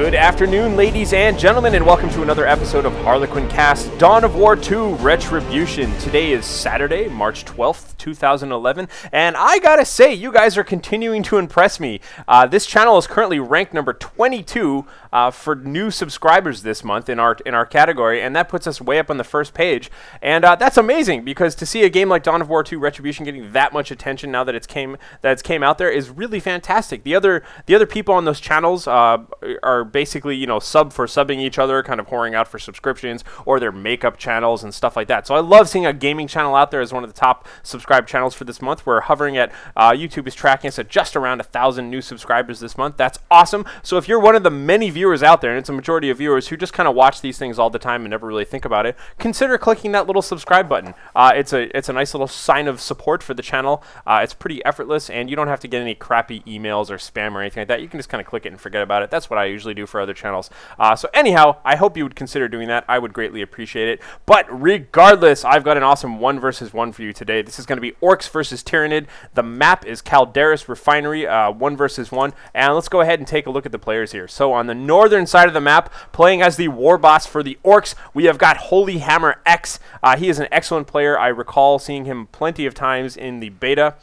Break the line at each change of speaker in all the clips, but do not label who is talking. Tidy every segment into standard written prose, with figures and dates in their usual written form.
Good afternoon, ladies and gentlemen, and welcome to another episode of HarlequinCasts Dawn of War 2 Retribution. Today is Saturday, March 12th, 2011, and I gotta say, you guys are continuing to impress me. This channel is currently ranked number 22 for new subscribers this month in our category, and that puts us way up on the first page. And that's amazing, because to see a game like Dawn of War 2 Retribution getting that much attention now that it's came out there is really fantastic. The other people on those channels are basically, you know, subbing each other, kind of whoring out for subscriptions, or their makeup channels and stuff like that. So I love seeing a gaming channel out there as one of the top subscribed channels for this month. We're hovering at, YouTube is tracking us at just around 1,000 new subscribers this month. That's awesome. So if you're one of the many viewers out there, and it's a majority of viewers who just kind of watch these things all the time and never really think about it, consider clicking that little subscribe button. It's a nice little sign of support for the channel. It's pretty effortless, and you don't have to get any crappy emails or spam or anything like that. You can just kind of click it and forget about it. That's what I usually do for other channels. So anyhow, I hope you would consider doing that. I would greatly appreciate it. But regardless, I've got an awesome 1 versus 1 for you today. This is going to be Orks versus Tyranid. The map is Calderis Refinery, 1 versus 1. And let's go ahead and take a look at the players here. So on the northern side of the map, playing as the war boss for the Orks, we have got HoLyHammer X. He is an excellent player. I recall seeing him plenty of times in the beta.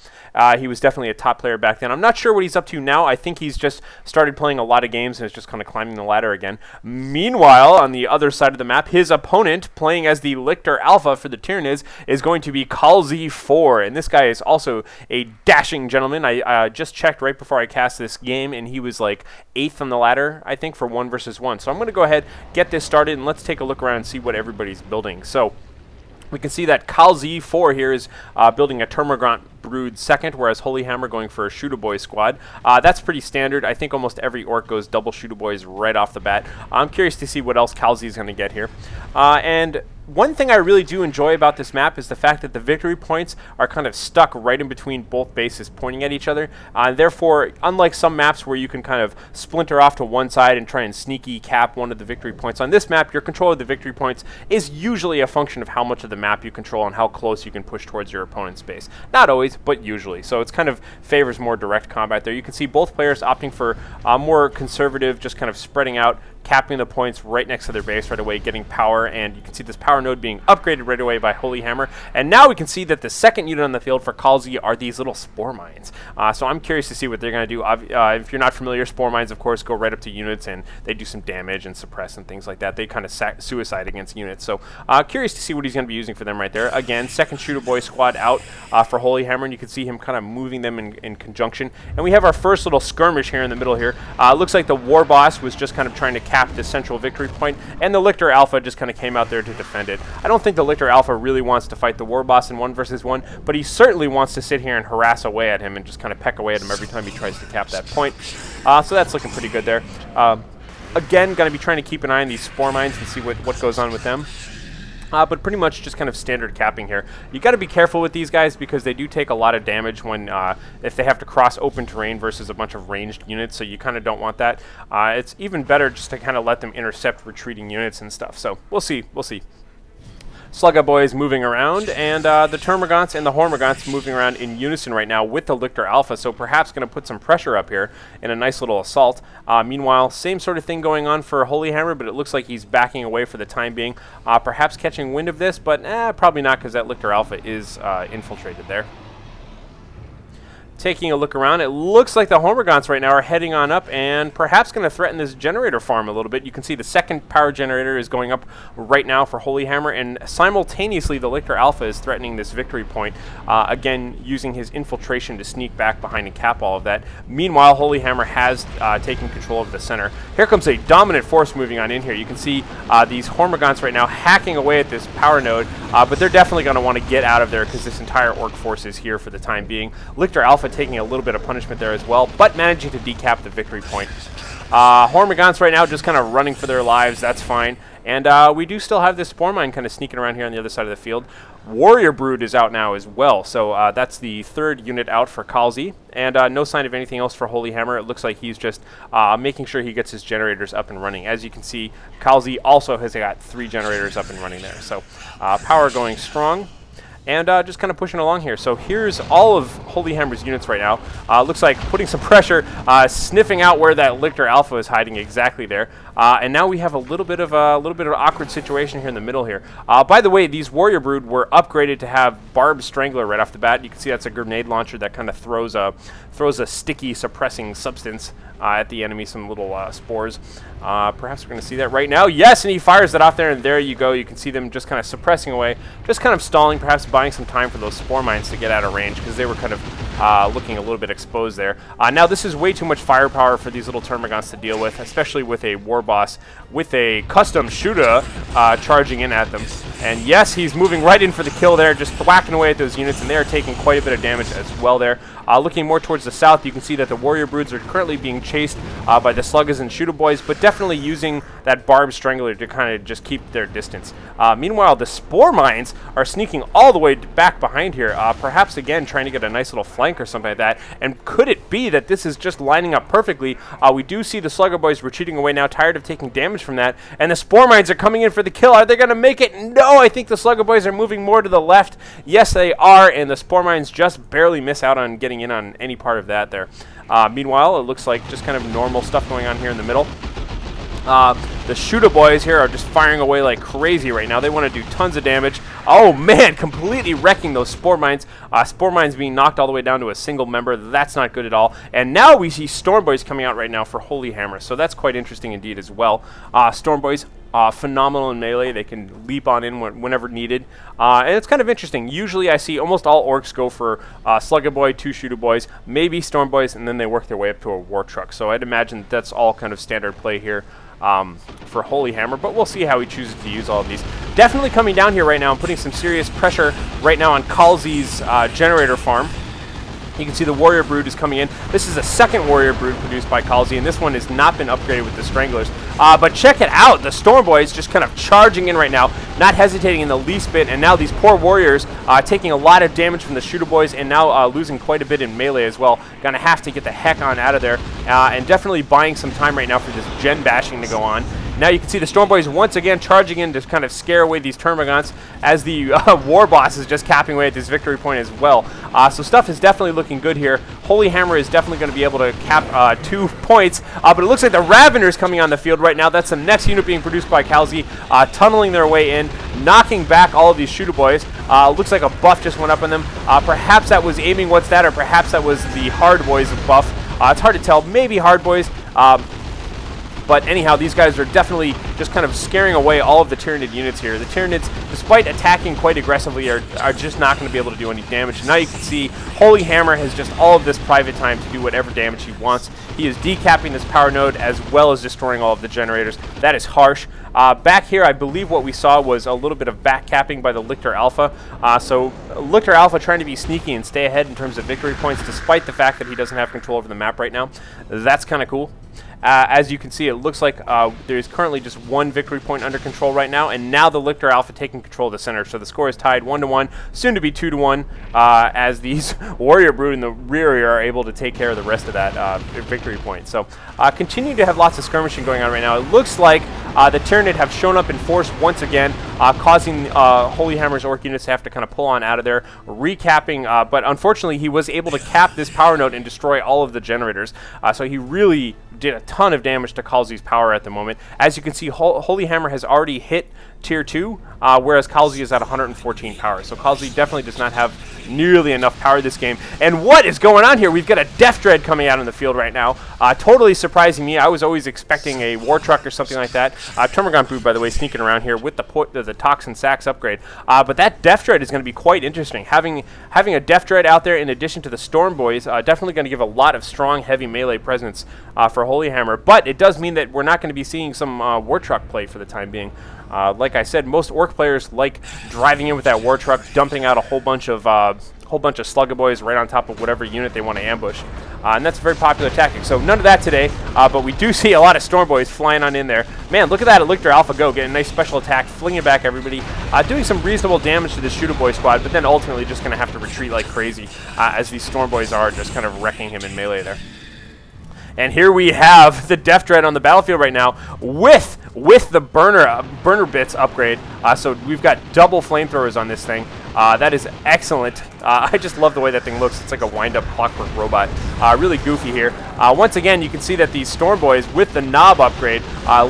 He was definitely a top player back then. I'm not sure what he's up to now. I think he's just started playing a lot of games and is just kind of climbing the ladder again. Meanwhile, on the other side of the map, his opponent, playing as the Lictor Alpha for the Tyranids, is going to be Kalzi4. And this guy is also a dashing gentleman. I just checked right before I cast this game, and he was like 8th on the ladder, I think, for 1 versus 1. So I'm going to go ahead, get this started, and let's take a look around and see what everybody's building. So we can see that Kalzi4 here is building a Termagant Brood second, whereas HoLyHammer going for a Shootaboy squad. That's pretty standard. I think almost every Ork goes double Shootaboys right off the bat. I'm curious to see what else Kalzi is going to get here. And one thing I really do enjoy about this map is the fact that the victory points are kind of stuck right in between both bases pointing at each other. Therefore, unlike some maps where you can kind of splinter off to one side and try and sneaky cap one of the victory points, on this map, your control of the victory points is usually a function of how much of the map you control and how close you can push towards your opponent's base. Not always, but usually. So it's kind of favors more direct combat there. You can see both players opting for more conservative, just kind of spreading out, capping the points right next to their base right away, getting power, and you can see this power node being upgraded right away by HoLyHammer. And now we can see that the second unit on the field for Kalzi are these little spore mines. So I'm curious to see what they're going to do. If you're not familiar, spore mines, of course, go right up to units, and they do some damage and suppress and things like that. They kind of suicide against units. So curious to see what he's going to be using for them right there. Again, second Shootaboy squad out for HoLyHammer, and you can see him kind of moving them in conjunction. And we have our first little skirmish here in the middle here. Looks like the war boss was just kind of trying to cap the central victory point, and the Lictor Alpha just kind of came out there to defend it. I don't think the Lictor Alpha really wants to fight the war boss in 1 versus 1, but he certainly wants to sit here and harass away at him and just kind of peck away at him every time he tries to cap that point. So that's looking pretty good there. Again, going to be trying to keep an eye on these spore mines and see what goes on with them. But pretty much just kind of standard capping here. You got to be careful with these guys because they do take a lot of damage when if they have to cross open terrain versus a bunch of ranged units, so you kind of don't want that. It's even better just to kind of let them intercept retreating units and stuff. So we'll see. We'll see. Slugga Boys moving around, and the Termagants and the Hormagants moving around in unison right now with the Lictor Alpha, so perhaps going to put some pressure up here in a nice little assault. Meanwhile, same sort of thing going on for HoLyHammer, but it looks like he's backing away for the time being. Perhaps catching wind of this, but probably not, because that Lictor Alpha is infiltrated there. Taking a look around, it looks like the Hormagants right now are heading on up and perhaps going to threaten this generator farm a little bit. You can see the second power generator is going up right now for HoLyHammer, and simultaneously the Lictor Alpha is threatening this victory point, again using his infiltration to sneak back behind and cap all of that. Meanwhile, HoLyHammer has taken control of the center. Here comes a dominant force moving on in here. You can see these Hormagants right now hacking away at this power node, but they're definitely going to want to get out of there because this entire Ork force is here for the time being. Lictor Alpha taking a little bit of punishment there as well, but managing to decap the victory point. Hormagants right now just kind of running for their lives. That's fine. And we do still have this spore mine kind of sneaking around here on the other side of the field. Warrior Brood is out now as well, so that's the third unit out for Kalzi, and no sign of anything else for HoLyHammer. It looks like he's just making sure he gets his generators up and running. As you can see, Kalzi also has got 3 generators up and running there, so power going strong. and just kind of pushing along here. So here's all of HoLyHammer's units right now. Looks like putting some pressure, sniffing out where that Lictor Alpha is hiding exactly there. And now we have a little bit of an awkward situation here in the middle here. By the way, these Warrior Brood were upgraded to have Barbed Strangler right off the bat. You can see that's a grenade launcher that kind of throws a sticky suppressing substance at the enemy, some little spores. Perhaps we're going to see that right now. Yes, and he fires that off there, and there you go. You can see them just kind of suppressing away, just kind of stalling, perhaps buying some time for those spore mines to get out of range, because they were kind of looking a little bit exposed there. Now, this is way too much firepower for these little termagants to deal with, especially with a war boss with a custom shooter charging in at them. And yes, he's moving right in for the kill there, just whacking away at those units, and they are taking quite a bit of damage as well there. Looking more towards the south, you can see that the Warrior Broods are currently being chased by the Sluggers and Shooter Boys, but definitely using that Barbed Strangler to kind of just keep their distance. Meanwhile, the Spore Mines are sneaking all the way back behind here, perhaps again trying to get a nice little flank or something like that. And could it be that this is just lining up perfectly? We do see the Slugger Boys retreating away now, tired of taking damage from that, and the Spore Mines are coming in for the kill. Are they going to make it? No, I think the Slugger Boys are moving more to the left. Yes, they are, and the Spore Mines just barely miss out on getting in on any part of that there. Meanwhile, it looks like just kind of normal stuff going on here in the middle. The Shooter Boys here are just firing away like crazy right now. They want to do tons of damage. Oh man, completely wrecking those Spore Mines. Spore Mines being knocked all the way down to a single member. That's not good at all. And now we see Storm Boys coming out right now for HoLyHammer. So that's quite interesting indeed as well. Storm Boys, phenomenal in melee. They can leap on in whenever needed. And it's kind of interesting. Usually I see almost all Orks go for Slugger Boy, 2 Shooter Boys, maybe Storm Boys, and then they work their way up to a War Truck. So I'd imagine that's all kind of standard play here for HoLyHammer, but we'll see how he chooses to use all of these. Definitely coming down here right now and putting some serious pressure right now on Kalzi's generator farm. You can see the Warrior Brood is coming in. This is a second Warrior Brood produced by Kalzi, and this one has not been upgraded with the Stranglers. But check it out. The Storm Boys just kind of charging in right now, not hesitating in the least bit, and now these poor Warriors taking a lot of damage from the Shooter Boys and now losing quite a bit in melee as well. Gonna have to get the heck on out of there, and definitely buying some time right now for this gen bashing to go on. Now you can see the Storm Boys once again charging in to kind of scare away these Termagants as the War Boss is just capping away at this victory point as well. So stuff is definitely looking good here. HoLyHammer is definitely going to be able to cap 2 points, but it looks like the Raveners coming on the field right now. That's the next unit being produced by Kalzi, tunneling their way in, knocking back all of these Shooter Boys. Looks like a buff just went up on them. Perhaps that was aiming what's that, or perhaps that was the Hard Boys buff. It's hard to tell. Maybe Hard Boys. But anyhow, these guys are definitely just kind of scaring away all of the Tyranid units here. The Tyranids, despite attacking quite aggressively, are just not going to be able to do any damage. Now you can see HoLyHammer has just all of this private time to do whatever damage he wants. He is decapping this power node as well as destroying all of the generators. That is harsh. Back here, I believe what we saw was a little bit of back capping by the Lictor Alpha. So Lictor Alpha trying to be sneaky and stay ahead in terms of victory points, despite the fact that he doesn't have control over the map right now. That's kind of cool. As you can see, it looks like there's currently just 1 victory point under control right now, and now the Lictor Alpha taking control of the center. So the score is tied 1-1, soon to be 2-1, as these Warrior Brood in the rear are able to take care of the rest of that victory point. So continue to have lots of skirmishing going on right now. It looks like the Tyranid have shown up in force once again, causing HoLyHammer's Orc units to have to kind of pull on out of there, recapping, but unfortunately he was able to cap this power node and destroy all of the generators. So he really did a ton of damage to Kalzi's power at the moment. As you can see, HoLyHammer has already hit Tier 2, whereas Kalzi is at 114 power. So Kalzi definitely does not have nearly enough power this game. And what is going on here? We've got a Death Dread coming out in the field right now. Totally surprising me. I was always expecting a War Truck or something like that. Termagant Brood, by the way, sneaking around here with the Toxin Sax upgrade. But that Death Dread is going to be quite interesting. Having a Death Dread out there in addition to the Storm Boys, definitely going to give a lot of strong, heavy melee presence for HoLyHammer. But it does mean that we're not going to be seeing some War Truck play for the time being. Like I said, most Orc players like driving in with that War Truck, dumping out a whole bunch of Slugger Boys right on top of whatever unit they want to ambush. And that's a very popular tactic. So none of that today, but we do see a lot of Storm Boys flying on in there. Man, look at that Lictor Alpha go, getting a nice special attack, flinging back everybody, doing some reasonable damage to the Shooter Boy squad, but then ultimately just going to have to retreat like crazy, as these Storm Boys are just kind of wrecking him in melee there. And here we have the Death Dread on the battlefield right now with the burner bits upgrade. So we've got double flamethrowers on this thing. That is excellent. I just love the way that thing looks. It's like a wind-up clockwork robot. Really goofy here. Once again, you can see that these Storm Boys, with the knob upgrade,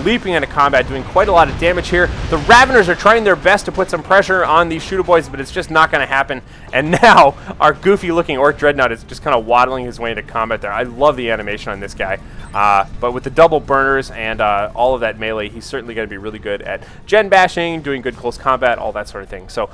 leaping into combat, doing quite a lot of damage here. The Raveners are trying their best to put some pressure on these Shooter Boys, but it's just not going to happen. And now, our goofy-looking Ork Dreadnought is just kind of waddling his way into combat there. I love the animation on this guy. But with the double burners and all of that melee, he's certainly going to be really good at gen bashing, doing good close combat, all that sort of thing. So